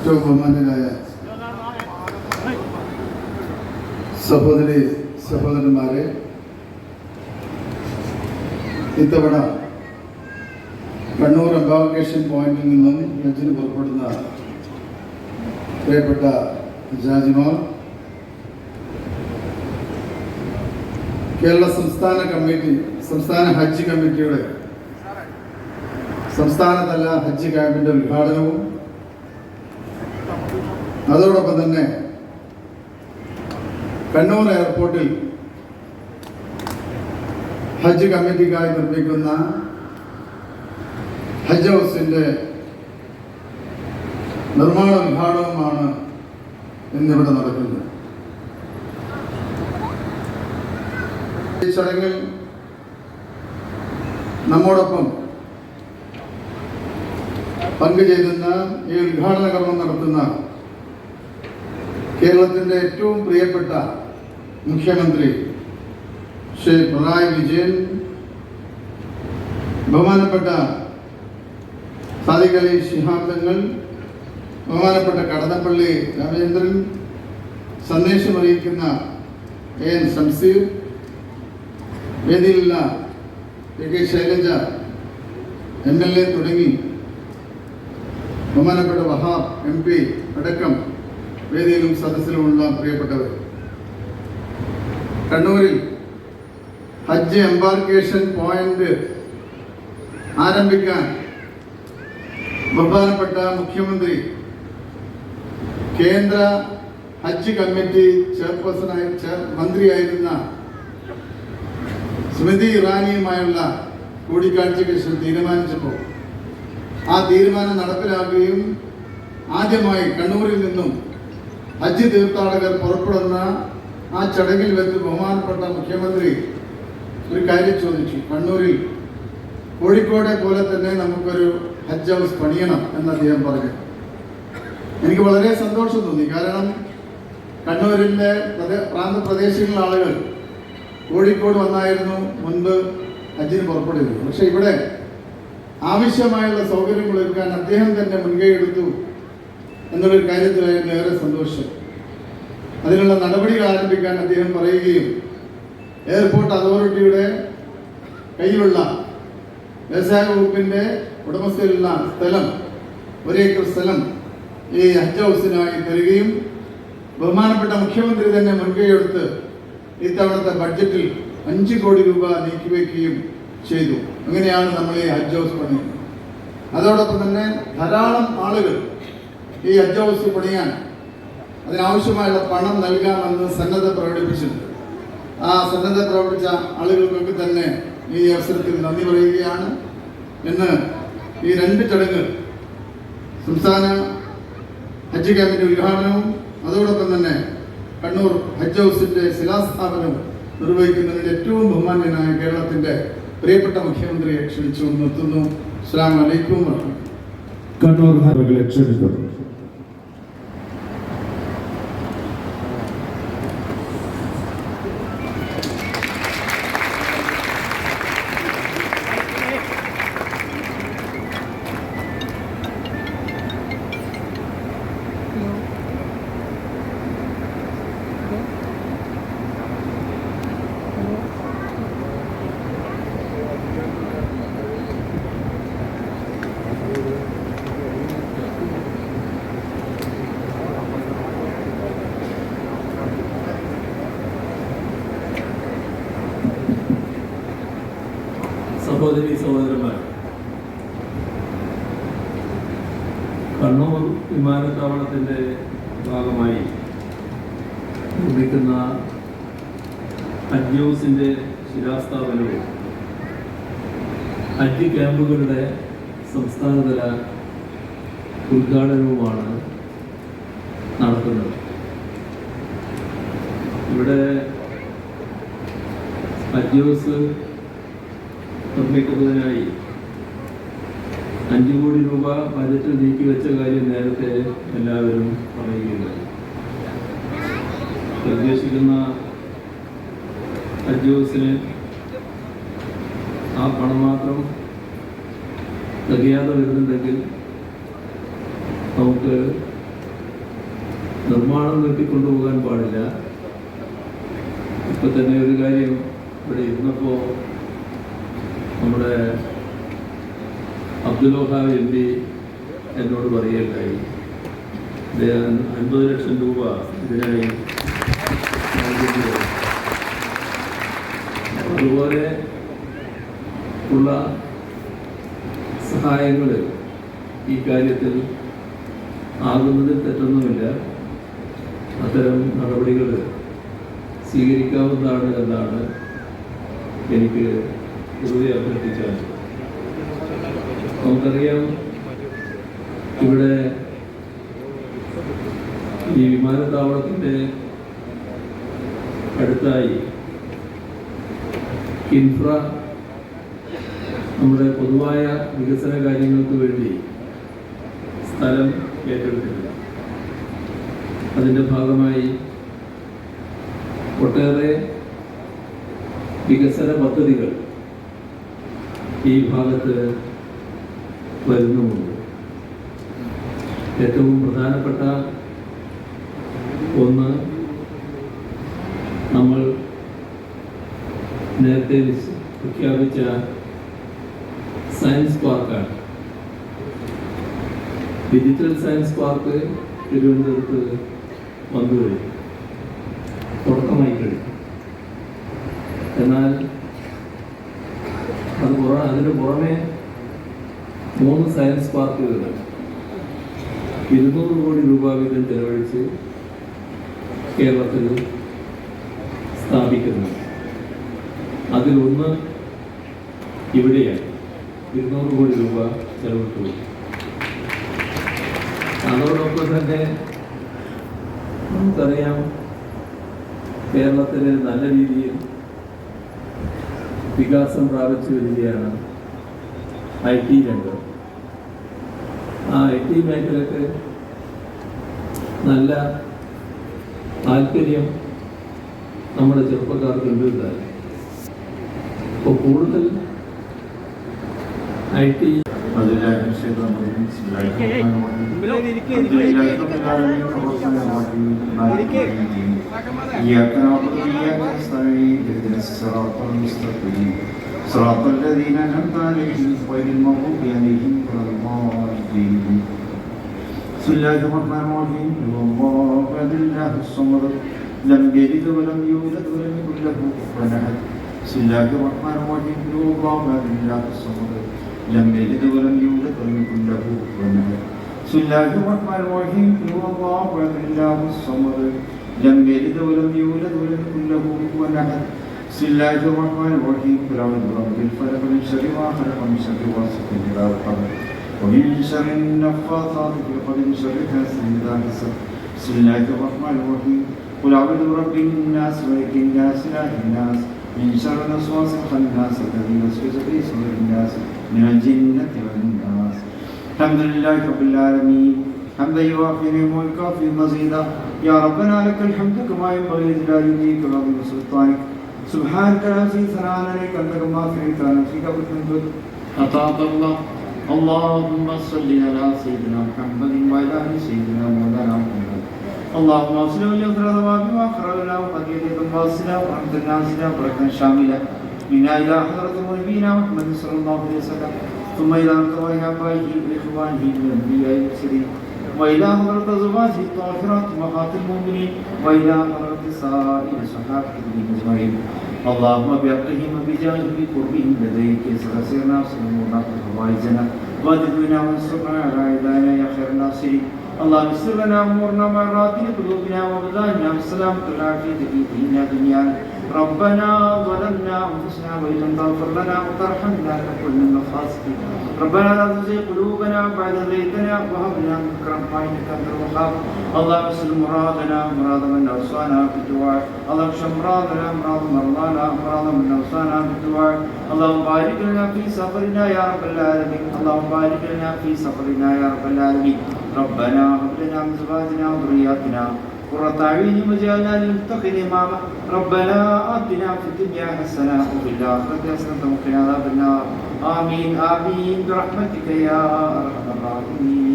ഏറ്റവും ബഹുമാന്യരായ സഹോദരി സഹോദരന്മാരെ, ഇത്തവണ കണ്ണൂർ എംബാർക്കേഷൻ പോയിന്റിൽ നിന്നും ഹജ്ജിന് പുറപ്പെടുന്ന പ്രിയപ്പെട്ട ഹാജിമാർ, കേരള സംസ്ഥാന ഹജ്ജ് കമ്മിറ്റിയുടെ സംസ്ഥാനതല ഹജ്ജ് ക്യാമ്പിന്റെ ഉദ്ഘാടനവും അതോടൊപ്പം തന്നെ കണ്ണൂർ എയർപോർട്ടിൽ ഹജ്ജ് കമ്മിറ്റിക്കായി നിർമ്മിക്കുന്ന ഹജ്ജ് ഹൗസിന്റെ നിർമ്മാണ ഉദ്ഘാടനവുമാണ് ഇന്നിവിടെ നടക്കുന്നത്. ഈ ചടങ്ങിൽ നമ്മോടൊപ്പം പങ്കുചേരുന്ന ഈ ഉദ്ഘാടന കർമ്മം നടത്തുന്ന കേരളത്തിൻ്റെ ഏറ്റവും പ്രിയപ്പെട്ട മുഖ്യമന്ത്രി ശ്രീ പിണറായി വിജയൻ, ബഹുമാനപ്പെട്ട സാദിഖ് അലി ശിഹാബ് തങ്ങൾ, ബഹുമാനപ്പെട്ട കടന്നപ്പള്ളി രാമചന്ദ്രൻ, സന്ദേശമറിയിക്കുന്ന എൻ ശംസീർ, വേദിയിലുള്ള കെ ശൈലജ MLA തുടങ്ങി ബഹുമാനപ്പെട്ട വഹാബ് MP അടക്കം വേദിയിലും സദസ്സിലുമുള്ള പ്രിയപ്പെട്ടവർ, കണ്ണൂരിൽ ഹജ്ജ് എംബാർക്കേഷൻ പോയിന്റ് ആരംഭിക്കാൻ ബഹുമാനപ്പെട്ട മുഖ്യമന്ത്രി കേന്ദ്ര ഹജ്ജ് കമ്മിറ്റി മന്ത്രിയായിരുന്ന സ്മൃതി ഇറാനിയുമായുള്ള കൂടിക്കാഴ്ചയ്ക്ക് ശേഷം തീരുമാനിച്ചപ്പോൾ ആ തീരുമാനം നടപ്പിലാക്കുകയും ആദ്യമായി കണ്ണൂരിൽ നിന്നും ഹജ്ജ് തീർത്ഥാടകർ പുറപ്പെടുന്ന ആ ചടങ്ങിൽ വെച്ച് ബഹുമാനപ്പെട്ട മുഖ്യമന്ത്രി ഒരു കാര്യം ചോദിച്ചു. കണ്ണൂരിൽ കോഴിക്കോടെ പോലെ തന്നെ നമുക്കൊരു ഹജ്ജ് ഹൗസ് പണിയണം എന്ന് അദ്ദേഹം പറഞ്ഞു. എനിക്ക് വളരെ സന്തോഷം തോന്നി. കാരണം കണ്ണൂരിലെ പ്രാന്തപ്രദേശങ്ങളിലെ ആളുകൾ കോഴിക്കോട് വന്നായിരുന്നു മുൻപ് ഹജ്ജിന് പുറപ്പെടുന്നത്. പക്ഷെ ഇവിടെ ആവശ്യമായുള്ള സൗകര്യങ്ങൾ ഒരുക്കാൻ അദ്ദേഹം തന്നെ മുൻകൈ എടുത്തു എന്നുള്ളൊരു കാര്യത്തിലായിരുന്നു ഏറെ സന്തോഷം. അതിനുള്ള നടപടികൾ ആരംഭിക്കാൻ അദ്ദേഹം പറയുകയും എയർപോർട്ട് അതോറിറ്റിയുടെ കയ്യിലുള്ള വ്യവസായ വകുപ്പിന്റെ ഉടമസ്ഥയിലുള്ള സ്ഥലം, 1 ഏക്കർ സ്ഥലം ഈ ഹജ്ജ് ഹൗസിനായി തരികയും ബഹുമാനപ്പെട്ട മുഖ്യമന്ത്രി തന്നെ മുൻകൈയെടുത്ത് ഇത്തവണത്തെ ബഡ്ജറ്റിൽ 5 കോടി രൂപ നീക്കിവെക്കുകയും ചെയ്തു. അങ്ങനെയാണ് നമ്മൾ ഈ ഹജ്ജ് ഹൗസ് പണിയുന്നത്. അതോടൊപ്പം തന്നെ ധാരാളം ആളുകൾ ഈ ഹജ്ജ് ഹൗസ് പണിയാൻ അതിനാവശ്യമായുള്ള പണം നൽകാമെന്ന് സന്നദ്ധ പ്രകടിപ്പിച്ചിട്ടുണ്ട്. ആ സന്നദ്ധ പ്രവർത്തിച്ച ആളുകൾക്കൊക്കെ തന്നെ ഈ അവസരത്തിൽ നന്ദി പറയുകയാണ്. ഇന്ന് ഈ 2 ചടങ്ങുകൾ, സംസ്ഥാന ഹജ്ജ് ക്യാമ്പിന്റെ ഉദ്ഘാടനവും അതോടൊപ്പം തന്നെ കണ്ണൂർ ഹജ്ജ് ഹൗസിന്റെ ശിലാസ്ഥാപനവും നിർവഹിക്കുന്നതിൽ ഏറ്റവും ബഹുമാന്യനായ കേരളത്തിന്റെ പ്രിയപ്പെട്ട മുഖ്യമന്ത്രിയെ ക്ഷണിച്ചു നിർത്തുന്നു. അസ്സലാമു അലൈക്കും വറഹ്മത്തുള്ളാഹി. കണ്ണൂർ ക്ഷണിക്കുന്നു. സഹോദരി സഹോദരന്മാർ, കണ്ണൂർ വിമാനത്താവളത്തിൻ്റെ ഭാഗമായി നിർമ്മിക്കുന്ന ഹജ്ജ് ഹൗസിൻ്റെ ശിലാസ്ഥാപനവും ഹജ്ജ് ക്യാമ്പുകളുടെ സംസ്ഥാനതല ഉദ്ഘാടനവുമാണ് നടക്കുന്നത്. ഇവിടെ ഹജ്ജ് ഹൗസ് നിർമ്മിക്കുന്നതിനായി 5 കോടി രൂപ ബജറ്റിൽ നീക്കിവെച്ച കാര്യം നേരത്തെ എല്ലാവരും പറയുകയുണ്ടായി. ഉദ്ദേശിക്കുന്ന ഹജ്ജ് ഹൗസിന് ആ പണം മാത്രം തികയാതെ വരുന്നുണ്ടെങ്കിൽ നമുക്ക് നിർമ്മാണം നീട്ടിക്കൊണ്ടുപോകാൻ പാടില്ല. ഇപ്പം തന്നെ ഒരു കാര്യം ഇവിടെ ഇരുന്നപ്പോൾ നമ്മുടെ അബ്ദുൽ വഹാബ് MP എന്നോട് പറയുകയുണ്ടായി, 50 ലക്ഷം രൂപ ഇതിനായി നൽകുന്നത്. അതുപോലെ ഉള്ള സഹായങ്ങൾ ഈ കാര്യത്തിൽ ആകുന്നതിൽ തെറ്റൊന്നുമില്ല. അത്തരം നടപടികൾ സ്വീകരിക്കാവുന്നതാണ് എന്നാണ് എനിക്ക് പൊതുവെ അഭ്യർത്ഥിച്ചാൽ. നമുക്കറിയാം, ഇവിടെ ഈ വിമാനത്താവളത്തിൻ്റെ അടുത്തായി ഇൻഫ്ര നമ്മുടെ പൊതുവായ വികസന കാര്യങ്ങൾക്ക് വേണ്ടി സ്ഥലം ഏറ്റെടുത്തില്ല. അതിൻ്റെ ഭാഗമായി ഒട്ടേറെ വികസന പദ്ധതികൾ ഈ ഭാഗത്ത് വരുന്നുമുണ്ട്. ഏറ്റവും പ്രധാനപ്പെട്ട ഒന്ന് നമ്മൾ നേരത്തെ പ്രഖ്യാപിച്ച സയൻസ് പാർക്കാണ്. ഡിജിറ്റൽ സയൻസ് പാർക്ക് തിരുവനന്തപുരത്ത് വന്നുകഴിഞ്ഞു, തുടക്കമായി കഴിഞ്ഞു. എന്നാൽ അതിന് പുറമെ 3 സയൻസ് പാർക്കുകൾ 200 കോടി രൂപ വീതം ചെലവഴിച്ച് കേരളത്തിൽ സ്ഥാപിക്കുന്നു. അതിലൊന്ന് ഇവിടെയാണ്, 200 കോടി രൂപ ചെലവിട്ടു. അതോടൊപ്പം തന്നെ നമുക്കറിയാം, കേരളത്തിൽ നല്ല രീതിയിൽ വികാസം പ്രാപിച്ചു വരികയാണ് IT രംഗം. ആ IT മേഖലക്ക് നല്ല താല്പര്യം നമ്മുടെ ചെറുപ്പക്കാർക്കുണ്ട്. ഇപ്പോൾ കൂടുതൽ IT صراط الذين أنعمت عليهم غير المغضوب عليهم ولا الضالين. بسم الله الرحمن الرحيم. الله أحد الله الصمد لم يلد ولم يولد ولم يكن له كفوا أحد. بسم الله الرحمن الرحيم. الله أحد الله الصمد لم يلد ولم يولد ولم يكن له كفوا أحد. بسم الله الرحمن الرحيم. الله أحد الله الصمد لم يلد ولم يولد ولم يكن له كفوا أحد. بسم الله الرحمن الرحيم. قل أعوذ برب الفلق من شر ما خلق من شر غاسق إذا وقب ومن شر النفاثات في العقد من شر حاسد إذا حسد. بسم الله الرحمن الرحيم. قل أعوذ برب الناس ملك الناس إله الناس من شر الوسواس الخناس الذي يوسوس في صدور الناس من الجنة والناس. الحمد لله رب العالمين حمدا يوافي نعمه ويكافئ مزيدا. يا ربنا لك الحمد كما ينبغي لجلال وجهك وعظيم سلطانك. سبحانك لا نحصي ثناء عليك أنت كما أثنيت على نفسك بالحمد. أطاعت الله. اللهم صل على سيدنا محمد وعلى آل سيدنا مولانا محمد. اللهم صل وسلم على وأخرجنا وقديرنا واصلنا ورحمة ناصرنا بركة شاملة بنا إلى حضرة نبينا محمد صلى الله عليه وسلم ثم إلى أرواح آبائه وإخوانه من الأنبياء والمرسلين وإلى حضرة أزواجه الطاهرات أمهات المؤمنين وإلى حضرة سائر صحابته أجمعين. اللهم بحقهم وبجاههم بقربهم لديك سرنا وسلمنا حوائجنا واجبنا وانصرنا على عبادنا يا خير الناصرين. اللهم يسر لنا أمورنا ومراتنا قلوبنا وبداننا والسلامة والعافية في ديننا دنيانا. ربنا ظلمنا أنفسنا وإن لم تغفر لنا وترحمنا لنكن من الخاسرين. ربنا لا تزغ قلوبنا بعد إذ هديتنا وهب لنا من لدنك إنك أنت الوهاب. اللهم اسلم مرادنا مراد من أوصانا بالدعاء. اللهم اشف مرادنا مراد مرضانا مراد من أوصانا بالدعاء. اللهم بارك لنا في سفرنا يا رب العالمين. اللهم بارك لنا في سفرنا يا رب العالمين. ربنا هب لنا من أزواجنا وذرياتنا قرة أعين واجعلنا للمتقين إماما. ربنا آتنا في الدنيا حسنة وفي الآخرة حسنة وقنا عذاب النار. آمين آمين برحمتك يا أرحم الراحمين.